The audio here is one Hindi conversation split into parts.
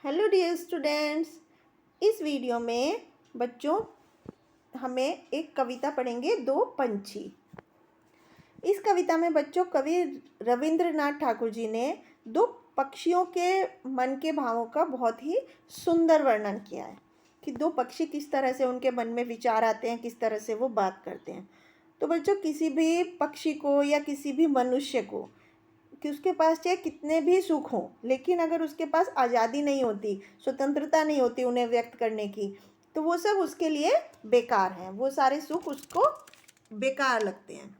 Hello dear students. इस वीडियो में बच्चों हमें एक कविता पढ़ेंगे, दो पंछी। इस कविता में बच्चों कवि रविंद्रनाथ ठाकुर जी ने दो पक्षियों के मन के भावों का बहुत ही सुंदर वर्णन किया है कि दो पक्षी किस तरह से उनके मन में विचार आते हैं, किस तरह से वो बात करते हैं। तो बच्चों किसी भी पक्षी को या किसी भी मनुष्य को कि उसके पास चाहे कितने भी सुख हों, लेकिन अगर उसके पास आज़ादी नहीं होती, स्वतंत्रता नहीं होती उन्हें व्यक्त करने की, तो वो सब उसके लिए बेकार हैं। वो सारे सुख उसको बेकार लगते हैं।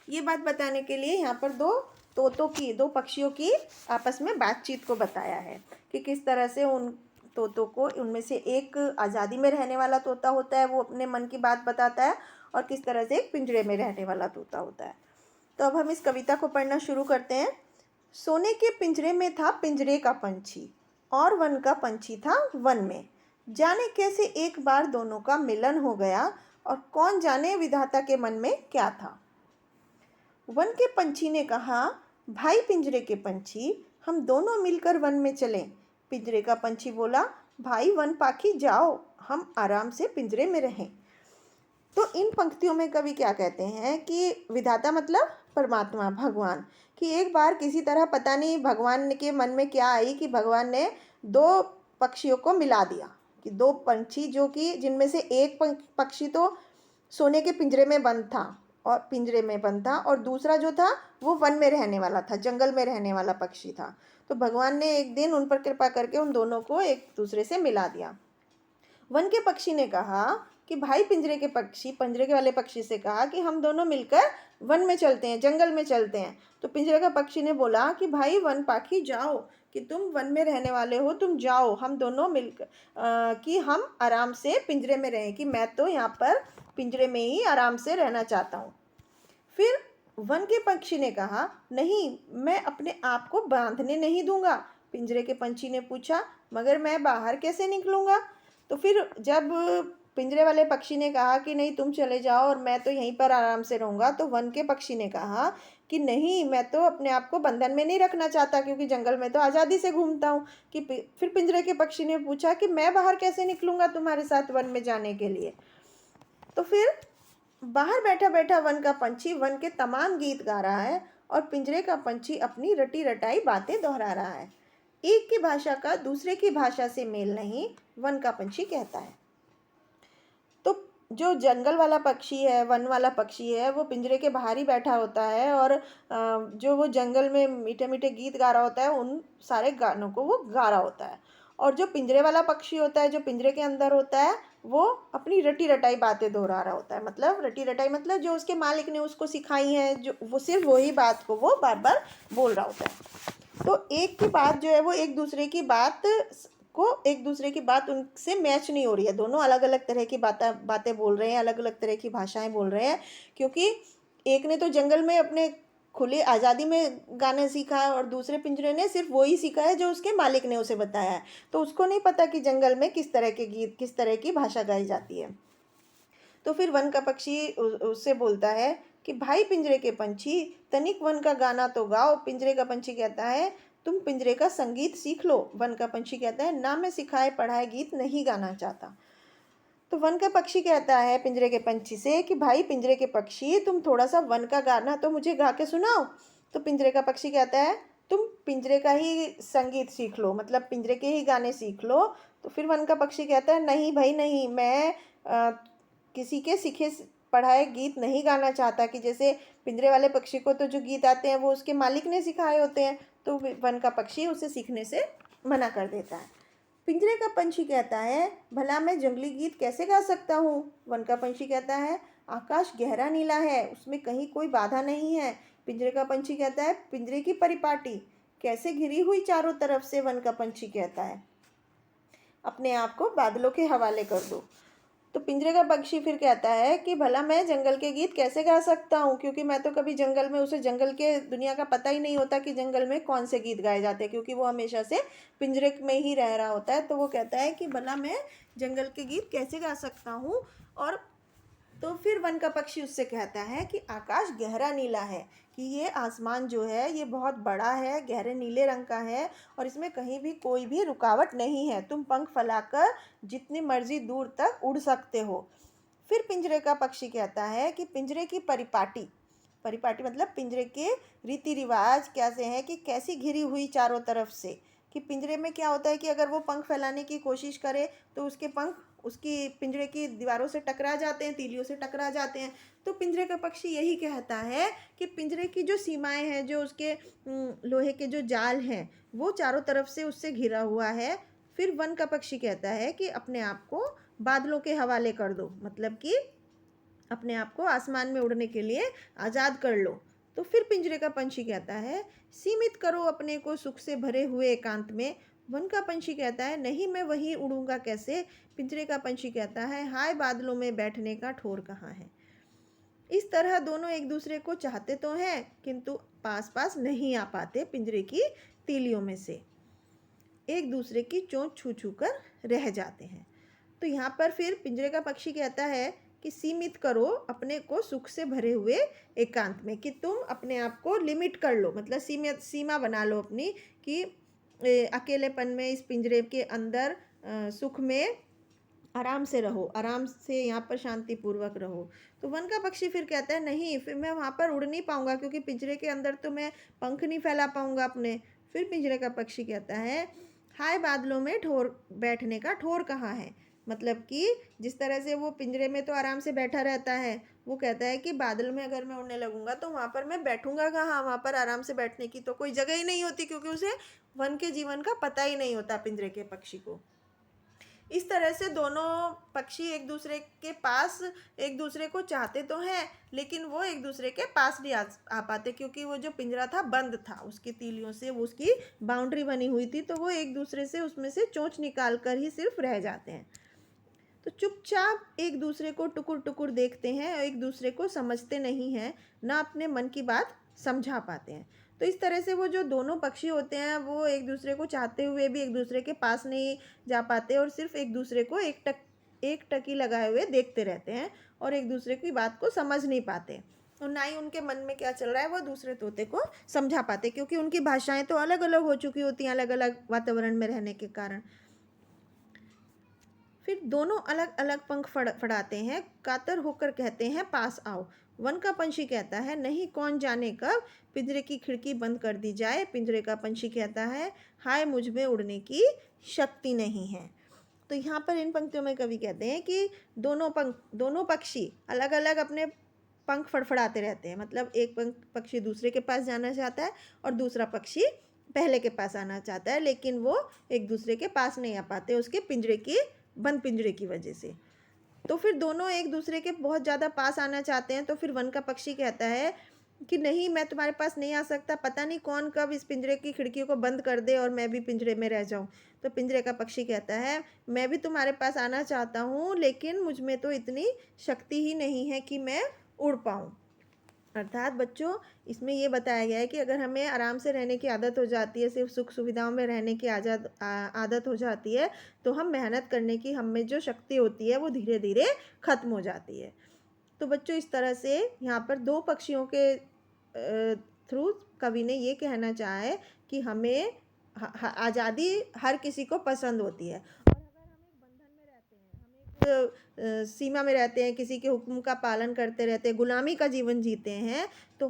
ये बात बताने के लिए यहाँ पर दो पक्षियों की आपस में बातचीत को बताया है कि किस तरह से उन तोतों को, उनमें से एक आज़ादी में रहने वाला तोता होता है, वो अपने मन की बात बताता है, और किस तरह से एक पिंजरे में रहने वाला तोता होता है। तो अब हम इस कविता को पढ़ना शुरू करते हैं। सोने के पिंजरे में था पिंजरे का पंछी, और वन का पंछी था वन में। जाने कैसे एक बार दोनों का मिलन हो गया, और कौन जाने विधाता के मन में क्या था। वन के पंछी ने कहा, भाई पिंजरे के पंछी, हम दोनों मिलकर वन में चलें। पिंजरे का पंछी बोला, भाई वन पाखी जाओ, हम आराम से पिंजरे में रहें। तो इन पंक्तियों में कवि क्या कहते हैं कि विधाता मतलब परमात्मा, भगवान, कि एक बार किसी तरह पता नहीं भगवान के मन में क्या आई कि भगवान ने दो पक्षियों को मिला दिया कि दो पंछी, जो कि जिनमें से एक पक्षी तो सोने के पिंजरे में बंद था, और दूसरा जो था वो वन में रहने वाला था, जंगल में रहने वाला पक्षी था। तो भगवान ने एक दिन उन पर कृपा करके उन दोनों को एक दूसरे से मिला दिया। वन के पक्षी ने कहा कि भाई पिंजरे के वाले पक्षी से कहा कि हम दोनों मिलकर वन में चलते हैं, जंगल में चलते हैं। तो पिंजरे का पक्षी ने बोला कि भाई वन पाखी जाओ, कि तुम वन में रहने वाले हो, तुम जाओ, हम दोनों मिलकर कि हम आराम से पिंजरे में रहें, कि मैं तो यहाँ पर पिंजरे में ही आराम से रहना चाहता हूँ। फिर वन के पक्षी ने कहा, नहीं, मैं अपने आप को बांधने नहीं दूंगा। पिंजरे के पंछी ने पूछा, मगर मैं बाहर कैसे निकलूंगा। तो फिर जब पिंजरे वाले पक्षी ने कहा कि नहीं, तुम चले जाओ और मैं तो यहीं पर आराम से रहूंगा, तो वन के पक्षी ने कहा कि नहीं, मैं तो अपने आप को बंधन में नहीं रखना चाहता, क्योंकि जंगल में तो आज़ादी से घूमता हूँ। कि फिर पिंजरे के पक्षी ने पूछा कि मैं बाहर कैसे निकलूंगा तुम्हारे साथ वन में जाने के लिए। तो फिर बाहर बैठा बैठा वन का पंछी वन के तमाम गीत गा रहा है, और पिंजरे का पंछी अपनी रटी रटाई बातें दोहरा रहा है। एक की भाषा का दूसरे की भाषा से मेल नहीं, वन का पंछी कहता है। तो जो जंगल वाला पक्षी है, वन वाला पक्षी है, वो पिंजरे के बाहर ही बैठा होता है, और जो वो जंगल में मीठे मीठे गीत गा रहा होता है, उन सारे गानों को वो गा रहा होता है। और जो पिंजरे वाला पक्षी होता है, जो पिंजरे के अंदर होता है, वो अपनी रटी रटाई बातें दोहरा रहा होता है। मतलब रटी रटाई मतलब जो उसके मालिक ने उसको सिखाई है, जो वो सिर्फ वही बात को वो बार बार बोल रहा होता है। तो एक की बात जो है वो एक दूसरे की बात उनसे मैच नहीं हो रही है। दोनों अलग अलग तरह की बातें बोल रहे हैं, अलग अलग तरह की भाषाएं बोल रहे हैं, क्योंकि एक ने तो जंगल में अपने खुली आज़ादी में गाना सीखा है, और दूसरे पिंजरे ने सिर्फ वही सीखा है जो उसके मालिक ने उसे बताया है। तो उसको नहीं पता कि जंगल में किस तरह के गीत, किस तरह की भाषा गाई जाती है। तो फिर वन का पक्षी उससे बोलता है कि भाई पिंजरे के पंछी, तनिक वन का गाना तो गाओ। पिंजरे का पंछी कहता है, तुम पिंजरे का संगीत सीख लो। वन का पंछी कहता है, ना मैं सिखाए पढ़ाए गीत नहीं गाना चाहता। तो वन का पक्षी कहता है पिंजरे के पंछी से कि भाई पिंजरे के पक्षी, तुम थोड़ा सा वन का गाना तो मुझे गा के सुनाओ। तो पिंजरे का पक्षी कहता है, तुम पिंजरे का ही संगीत सीख लो, मतलब पिंजरे के ही गाने सीख लो। तो फिर वन का पक्षी कहता है, नहीं भाई नहीं, मैं किसी के सीखे पढ़ाए गीत नहीं गाना चाहता, कि जैसे पिंजरे वाले पक्षी को तो जो गीत आते हैं वो उसके मालिक ने सिखाए होते हैं। तो वन का पक्षी उसे सीखने से मना कर देता है। पिंजरे का पंछी कहता है, भला मैं जंगली गीत कैसे गा सकता हूँ। वन का पंछी कहता है, आकाश गहरा नीला है, उसमें कहीं कोई बाधा नहीं है। पिंजरे का पंछी कहता है, पिंजरे की परिपाटी कैसे घिरी हुई चारों तरफ से। वन का पंछी कहता है, अपने आप को बादलों के हवाले कर दो। तो पिंजरे का पक्षी फिर कहता है कि भला मैं जंगल के गीत कैसे गा सकता हूँ, क्योंकि मैं तो कभी जंगल में, उसे जंगल के दुनिया का पता ही नहीं होता कि जंगल में कौन से गीत गाए जाते हैं, क्योंकि वो हमेशा से पिंजरे में ही रह रहा होता है। तो वो कहता है कि भला मैं जंगल के गीत कैसे गा सकता हूँ। और तो फिर वन का पक्षी उससे कहता है कि आकाश गहरा नीला है, कि ये आसमान जो है ये बहुत बड़ा है, गहरे नीले रंग का है और इसमें कहीं भी कोई भी रुकावट नहीं है, तुम पंख फैलाकर जितनी मर्जी दूर तक उड़ सकते हो। फिर पिंजरे का पक्षी कहता है कि पिंजरे की परिपाटी, परिपाटी मतलब पिंजरे के रीति रिवाज कैसे हैं, कि कैसी घिरी हुई चारों तरफ से, कि पिंजरे में क्या होता है कि अगर वो पंख फैलाने की कोशिश करे तो उसके पंख उसकी पिंजरे की दीवारों से टकरा जाते हैं, तीलियों से टकरा जाते हैं। तो पिंजरे का पक्षी यही कहता है कि पिंजरे की जो सीमाएं हैं, जो उसके लोहे के जो जाल हैं, वो चारों तरफ से उससे घिरा हुआ है। फिर वन का पक्षी कहता है कि अपने आप को बादलों के हवाले कर दो, मतलब कि अपने आप को आसमान में उड़ने के लिए आज़ाद कर लो। तो फिर पिंजरे का पंछी कहता है सीमित करो अपने को सुख से भरे हुए एकांत में। वन का पंछी कहता है नहीं, मैं वहीं उड़ूंगा कैसे। पिंजरे का पंछी कहता है हाय बादलों में बैठने का ठोर कहाँ है। इस तरह दोनों एक दूसरे को चाहते तो हैं किंतु पास पास नहीं आ पाते, पिंजरे की तीलियों में से एक दूसरे की चोंच छू छू कर रह जाते हैं। तो यहाँ पर फिर पिंजरे का पक्षी कहता है कि सीमित करो अपने को सुख से भरे हुए एकांत में, कि तुम अपने आप को लिमिट कर लो, मतलब सीमा बना लो अपनी, कि अकेलेपन में इस पिंजरे के अंदर सुख में आराम से रहो, आराम से यहाँ पर शांतिपूर्वक रहो। तो वन का पक्षी फिर कहता है नहीं, फिर मैं वहाँ पर उड़ नहीं पाऊँगा क्योंकि पिंजरे के अंदर तो मैं पंख नहीं फैला पाऊँगा अपने। फिर पिंजरे का पक्षी कहता है हाय बादलों में ठोर बैठने का ठोर कहाँ है, मतलब कि जिस तरह से वो पिंजरे में तो आराम से बैठा रहता है, वो कहता है कि बादल में अगर मैं उड़ने लगूंगा तो वहाँ पर मैं बैठूंगा कहाँ, वहाँ पर आराम से बैठने की तो कोई जगह ही नहीं होती, क्योंकि उसे वन के जीवन का पता ही नहीं होता पिंजरे के पक्षी को। इस तरह से दोनों पक्षी एक दूसरे के पास एक दूसरे को चाहते तो हैं, लेकिन वो एक दूसरे के पास नहीं आ पाते, क्योंकि वो जो पिंजरा था बंद था, उसकी तीलियों से वो उसकी बाउंड्री बनी हुई थी, तो वो एक दूसरे से उसमें से चोंच निकाल कर ही सिर्फ रह जाते हैं। तो चुपचाप एक दूसरे को टुकुर टुकुर देखते हैं और एक दूसरे को समझते नहीं हैं, ना अपने मन की बात समझा पाते हैं। तो इस तरह से वो जो दोनों पक्षी होते हैं वो एक दूसरे को चाहते हुए भी एक दूसरे के पास नहीं जा पाते और सिर्फ एक दूसरे को एक टकी लगाए हुए देखते रहते हैं और एक दूसरे की बात को समझ नहीं पाते, और ना ही उनके मन में क्या चल रहा है वो दूसरे तोते को समझा पाते, क्योंकि उनकी भाषाएं तो अलग अलग हो चुकी होती हैं अलग अलग वातावरण में रहने के कारण। फिर दोनों अलग अलग पंख फड़ाते हैं, कातर होकर कहते हैं पास आओ। वन का पंछी कहता है नहीं, कौन जाने कब पिंजरे की खिड़की बंद कर दी जाए। पिंजरे का पंछी कहता है हाय मुझ में उड़ने की शक्ति नहीं है। तो यहाँ पर इन पंक्तियों में कवि कहते हैं कि दोनों पक्षी अलग अलग अपने पंख फड़फड़ाते रहते हैं, मतलब एक पक्षी दूसरे के पास जाना चाहता है और दूसरा पक्षी पहले के पास आना चाहता है, लेकिन वो एक दूसरे के पास नहीं आ पाते उसके पिंजरे की बंद पिंजरे की वजह से। तो फिर दोनों एक दूसरे के बहुत ज़्यादा पास आना चाहते हैं, तो फिर वन का पक्षी कहता है कि नहीं, मैं तुम्हारे पास नहीं आ सकता, पता नहीं कौन कब इस पिंजरे की खिड़कियों को बंद कर दे और मैं भी पिंजरे में रह जाऊं। तो पिंजरे का पक्षी कहता है मैं भी तुम्हारे पास आना चाहता हूँ, लेकिन मुझ में तो इतनी शक्ति ही नहीं है कि मैं उड़ पाऊँ। अर्थात बच्चों इसमें ये बताया गया है कि अगर हमें आराम से रहने की आदत हो जाती है, सिर्फ सुख सुविधाओं में रहने की आदत हो जाती है, तो हम मेहनत करने की हम में जो शक्ति होती है वो धीरे धीरे ख़त्म हो जाती है। तो बच्चों इस तरह से यहाँ पर दो पक्षियों के थ्रू कवि ने ये कहना चाहा है कि हमें आज़ादी हर किसी को पसंद होती है, और अगर हम एक बंधन में रहते हैं, हम एक सीमा में रहते हैं, किसी के हुक्म का पालन करते रहते हैं, गुलामी का जीवन जीते हैं, तो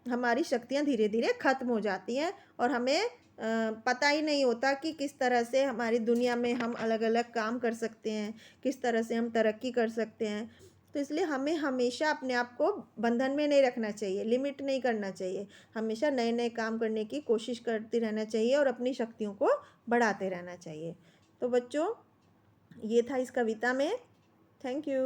हमारी शक्तियाँ धीरे धीरे ख़त्म हो जाती हैं और हमें पता ही नहीं होता कि किस तरह से हमारी दुनिया में हम अलग अलग काम कर सकते हैं, किस तरह से हम तरक्की कर सकते हैं। तो इसलिए हमें हमेशा अपने आप को बंधन में नहीं रखना चाहिए, लिमिट नहीं करना चाहिए, हमेशा नए नए काम करने की कोशिश करते रहना चाहिए और अपनी शक्तियों को बढ़ाते रहना चाहिए। तो बच्चों ये था इस कविता में। Thank you.